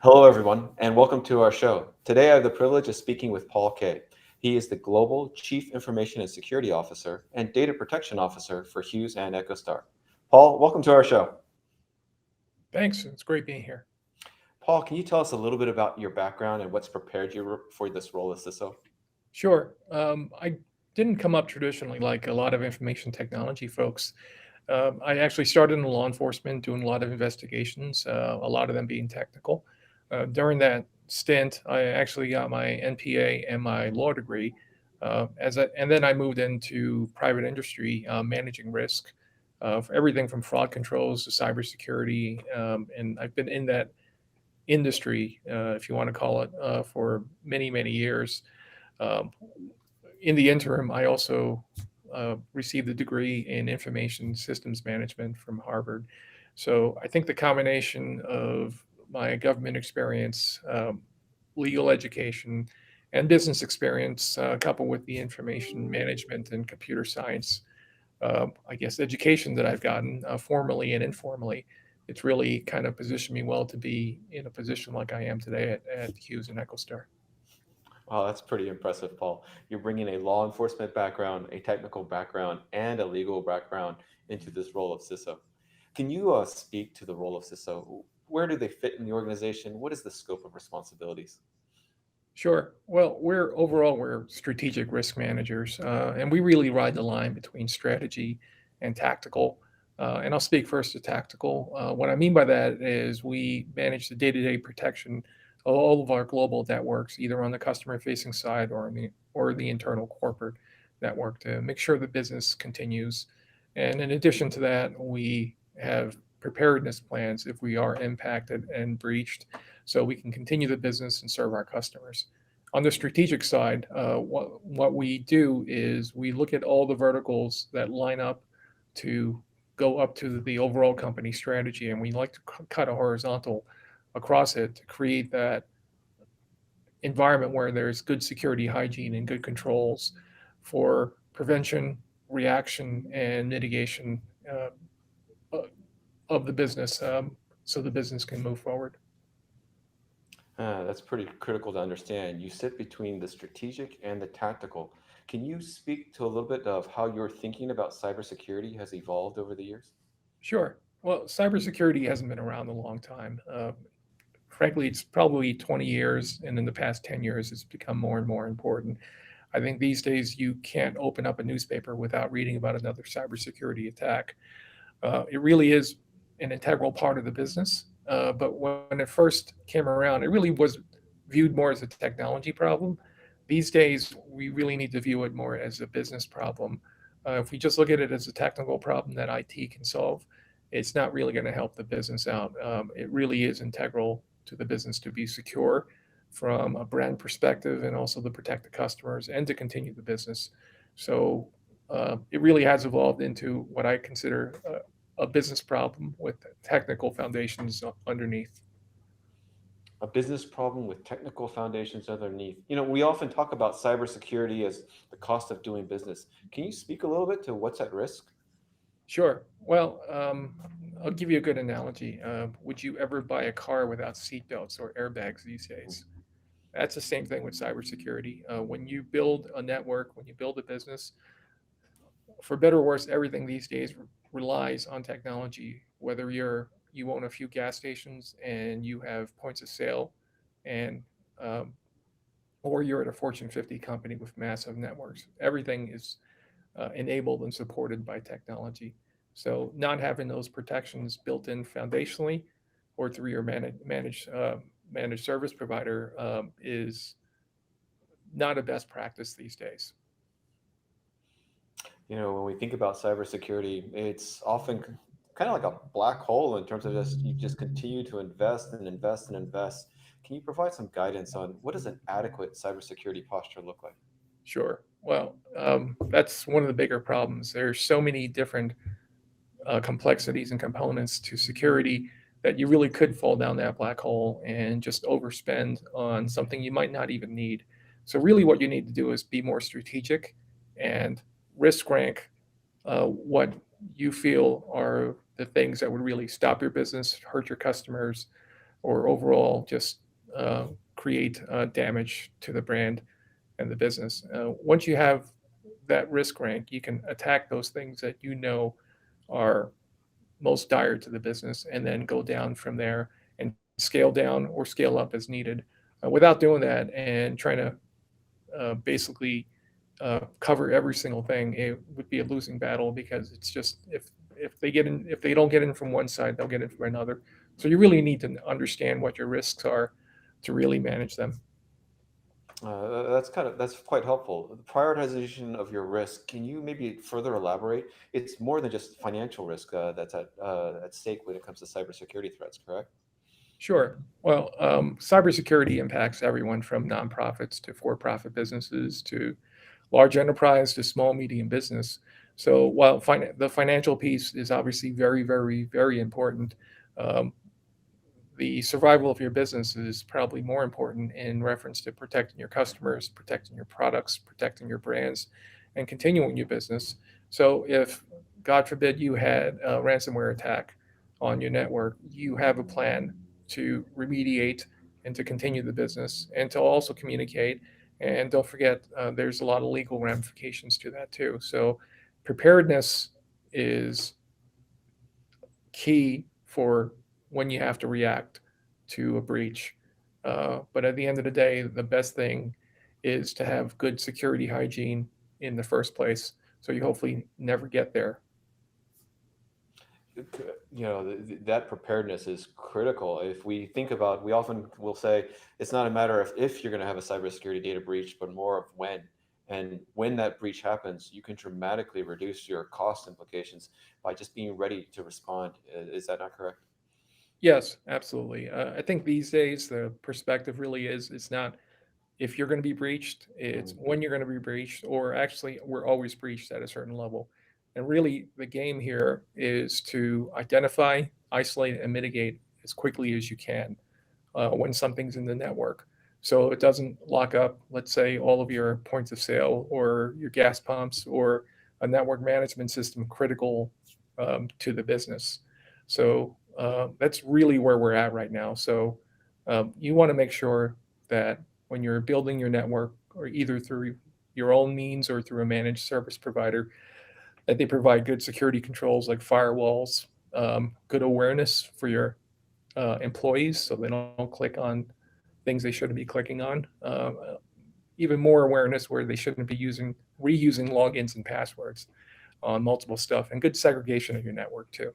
Hello, everyone, and welcome to our show. Today, I have the privilege of speaking with Paul Kay. He is the Global Chief Information and Security Officer and Data Protection Officer for Hughes and Echostar. Paul, welcome to our show. Thanks. It's great being here. Paul, can you tell us a little bit about your background and what's prepared you for this role as CISO? Sure. I didn't come up traditionally like a lot of information technology folks. I actually started in law enforcement, doing a lot of investigations, a lot of them being technical. During that stint, I actually got my NPA and my law degree. And then I moved into private industry, managing risk, for everything from fraud controls to cybersecurity. And I've been in that industry, if you want to call it, for many, many years. Um, in the interim, I also received a degree in information systems management from Harvard. So I think the combination of my government experience, legal education, and business experience, coupled with the information management and computer science, I guess, education that I've gotten formally and informally, it's really kind of positioned me well to be in a position like I am today at Hughes and Echostar. Wow, that's pretty impressive, Paul. You're bringing a law enforcement background, a technical background, and a legal background into this role of CISO. Can you speak to the role of CISO? Where do they fit in the organization? What is the scope of responsibilities? Sure. Well, we're strategic risk managers, and we really ride the line between strategy and tactical. And I'll speak first to tactical. What I mean by that is we manage the day-to-day protection of all of our global networks, either on the customer-facing side or the internal corporate network, to make sure the business continues. And in addition to that, we have preparedness plans if we are impacted and breached, so we can continue the business and serve our customers. On the strategic side, what we do is we look at all the verticals that line up to go up to the overall company strategy, and we like to cut a horizontal across it to create that environment where there's good security hygiene and good controls for prevention, reaction, and mitigation uh, of the business, so the business can move forward. That's pretty critical to understand. You sit between the strategic and the tactical. Can you speak to a little bit of how your thinking about cybersecurity has evolved over the years? Sure. Well, cybersecurity hasn't been around a long time. Frankly, it's probably 20 years, and in the past 10 years, it's become more and more important. I think these days you can't open up a newspaper without reading about another cybersecurity attack. It really is an integral part of the business. But when it first came around, it really was viewed more as a technology problem. These days, we really need to view it more as a business problem. If we just look at it as a technical problem that IT can solve, it's not really going to help the business out. It really is integral to the business to be secure from a brand perspective and also to protect the customers and to continue the business. So it really has evolved into what I consider a business problem with technical foundations underneath. A business problem with technical foundations underneath. We often talk about cybersecurity as the cost of doing business. Can you speak a little bit to what's at risk? Sure. Well, I'll give you a good analogy. Would you ever buy a car without seatbelts or airbags these days? That's the same thing with cybersecurity. When you build a network, when you build a business, for better or worse, everything these days relies on technology. Whether you own a few gas stations and you have points of sale, and um, or you're at a Fortune 50 company with massive networks, everything is enabled and supported by technology. So not having those protections built in foundationally or through your managed service provider is not a best practice these days. When we think about cybersecurity, it's often kind of like a black hole in terms of just you just continue to invest and invest and invest. Can you provide some guidance on what does an adequate cybersecurity posture look like? Sure. Well, that's one of the bigger problems. There's so many different complexities and components to security that you really could fall down that black hole and just overspend on something you might not even need. So, really, what you need to do is be more strategic and risk rank what you feel are the things that would really stop your business, hurt your customers, or overall just create damage to the brand and the business. Once you have that risk rank, you can attack those things that you know are most dire to the business, and then go down from there and scale down or scale up as needed. Without doing that and trying to basically cover every single thing, it would be a losing battle, because it's just if they don't get in from one side, they'll get in from another. So you really need to understand what your risks are to really manage them. That's quite helpful. The prioritization of your risk. Can you maybe further elaborate? It's more than just financial risk that's at stake when it comes to cybersecurity threats, correct? Sure. Well, cybersecurity impacts everyone from nonprofits to for-profit businesses to large enterprise to small medium business. So while the financial piece is obviously very, very, very important, um, the survival of your business is probably more important in reference to protecting your customers, protecting your products, protecting your brands, and continuing your business. So if, God forbid, you had a ransomware attack on your network, you have a plan to remediate and to continue the business and to also communicate. And don't forget, there's a lot of legal ramifications to that too. So preparedness is key for when you have to react to a breach. But at the end of the day, the best thing is to have good security hygiene in the first place. So you hopefully never get there. That preparedness is critical. If we think about, we often will say it's not a matter of if you're going to have a cybersecurity data breach, but more of when. And when that breach happens, you can dramatically reduce your cost implications by just being ready to respond. Is that not correct? Yes, absolutely. I think these days the perspective really is it's not if you're going to be breached, it's Mhm. when you're going to be breached, or actually, we're always breached at a certain level. And really, the game here is to identify, isolate, and mitigate as quickly as you can when something's in the network. So it doesn't lock up, let's say, all of your points of sale or your gas pumps or a network management system critical to the business. So that's really where we're at right now. So you want to make sure that when you're building your network, or either through your own means or through a managed service provider, that they provide good security controls like firewalls, good awareness for your employees so they don't click on things they shouldn't be clicking on. Even more awareness where they shouldn't be reusing logins and passwords on multiple stuff, and good segregation of your network too.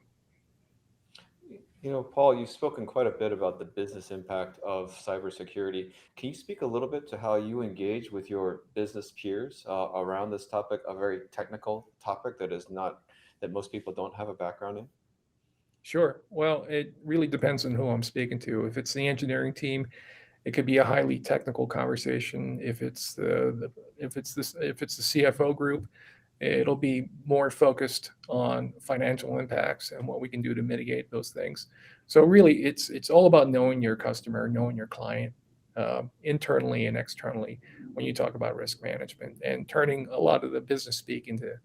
Paul, you've spoken quite a bit about the business impact of cybersecurity. Can you speak a little bit to how you engage with your business peers around this topic, a very technical topic that most people don't have a background in? Sure. Well, it really depends on who I'm speaking to. If it's the engineering team, it could be a highly technical conversation. If it's the CFO group, it'll be more focused on financial impacts and what we can do to mitigate those things. So really, it's all about knowing your customer, knowing your client, internally and externally, when you talk about risk management, and turning a lot of the business speak into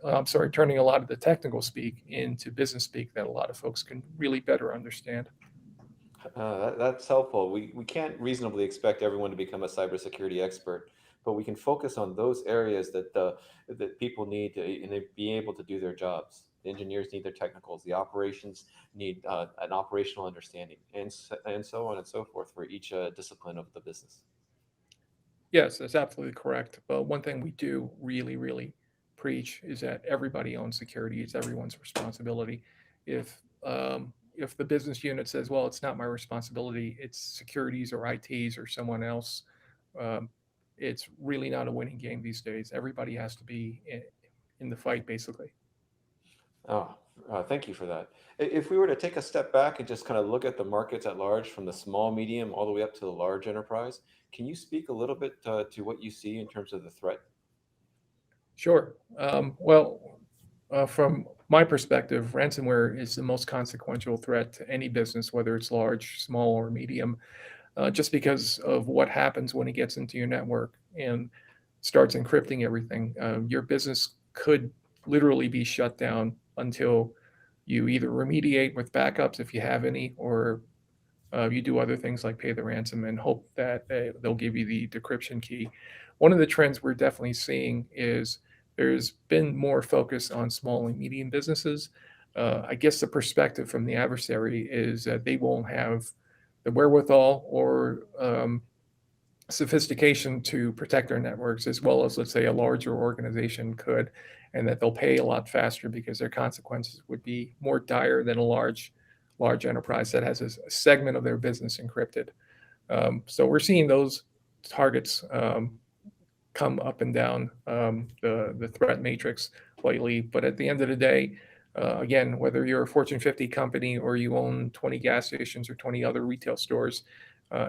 I'm sorry, turning a lot of the technical speak into business speak that a lot of folks can really better understand. That's helpful. We can't reasonably expect everyone to become a cybersecurity expert, but we can focus on those areas that people need to and they be able to do their jobs. The engineers need their technicals. The operations need an operational understanding, and so on and so forth for each discipline of the business. Yes, that's absolutely correct. But one thing we do really, really preach is that everybody owns security. It's everyone's responsibility. If the business unit says, "Well, it's not my responsibility. It's securities or ITs or someone else," um, it's really not a winning game these days. Everybody has to be in the fight, basically. Oh, thank you for that. If we were to take a step back and just kind of look at the markets at large from the small, medium, all the way up to the large enterprise, can you speak a little bit to what you see in terms of the threat? Sure. From my perspective, ransomware is the most consequential threat to any business, whether it's large, small, or medium, just because of what happens when it gets into your network and starts encrypting everything. Your business could literally be shut down until you either remediate with backups if you have any, or You do other things like pay the ransom and hope that they'll give you the decryption key. One of the trends we're definitely seeing is there's been more focus on small and medium businesses. I guess the perspective from the adversary is that they won't have the wherewithal or sophistication to protect their networks as well as, let's say, a larger organization could, and that they'll pay a lot faster because their consequences would be more dire than a large enterprise that has a segment of their business encrypted. So we're seeing those targets come up and down the threat matrix lately. But at the end of the day, again, whether you're a Fortune 50 company or you own 20 gas stations or 20 other retail stores,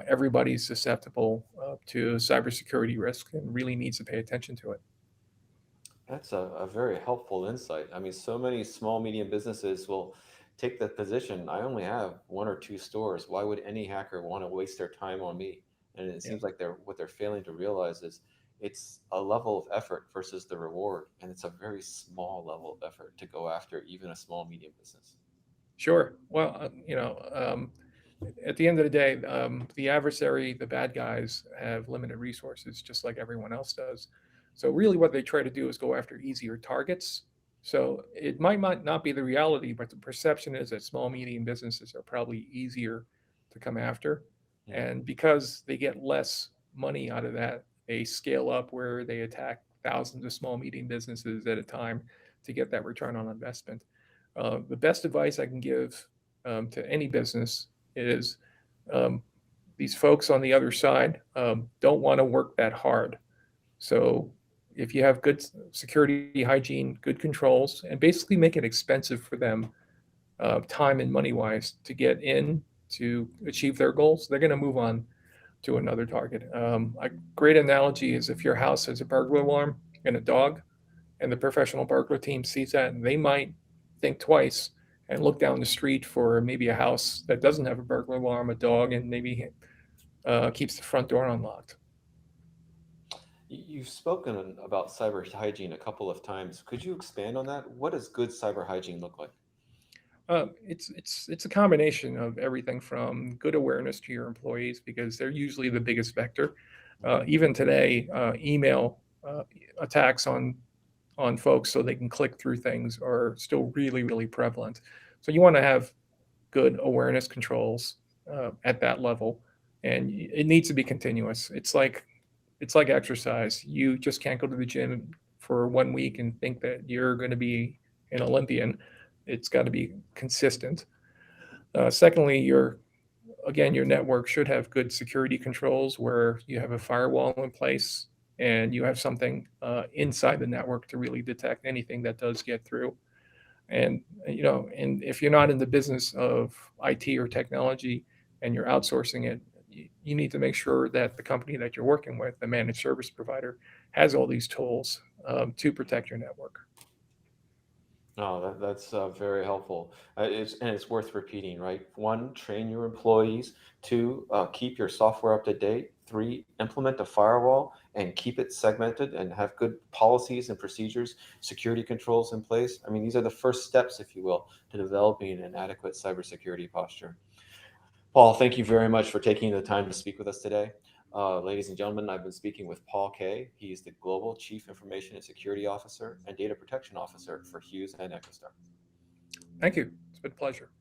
everybody's susceptible to cybersecurity risk and really needs to pay attention to it. That's a very helpful insight. I mean, so many small, medium businesses will take the position, I only have one or two stores. Why would any hacker want to waste their time on me? And it Yeah, seems like they're failing to realize is it's a level of effort versus the reward. And it's a very small level of effort to go after even a small, medium business. sure. Well, at the end of the day, the adversary, the bad guys, have limited resources, just like everyone else does. So really, what they try to do is go after easier targets. So it might not be the reality, but the perception is that small, medium businesses are probably easier to come after, Hmm. and because they get less money out of that, they scale up where they attack thousands of small, medium businesses at a time to get that return on investment. The best advice I can give to any business is um, these folks on the other side don't want to work that hard. So if you have good security hygiene, good controls, and basically make it expensive for them, time and money wise, to get in to achieve their goals, they're going to move on to another target. A great analogy is if your house has a burglar alarm and a dog, and the professional burglar team sees that, and they might think twice and look down the street for maybe a house that doesn't have a burglar alarm, a dog, and maybe keeps the front door unlocked. You've spoken about cyber hygiene a couple of times. Could you expand on that? What does good cyber hygiene look like? It's a combination of everything from good awareness to your employees because they're usually the biggest vector. Even today, email attacks on folks so they can click through things are still really prevalent. So you want to have good awareness controls at that level, and it needs to be continuous. It's like exercise. You just can't go to the gym for 1 week and think that you're going to be an Olympian. It's got to be consistent. Secondly, your network should have good security controls where you have a firewall in place and you have something inside the network to really detect anything that does get through. And if you're not in the business of IT or technology and you're outsourcing it, you need to make sure that the company that you're working with, the managed service provider, has all these tools to protect your network. Oh, that's very helpful. It's worth repeating, right? One, train your employees. Two, keep your software up to date. Three, implement a firewall and keep it segmented and have good policies and procedures, security controls in place. I mean, these are the first steps, if you will, to developing an adequate cybersecurity posture. Paul, thank you very much for taking the time to speak with us today. Ladies and gentlemen, I've been speaking with Paul Kay. He's the Global Chief Information and Security Officer and Data Protection Officer for Hughes and Echostar. Thank you. It's been a pleasure.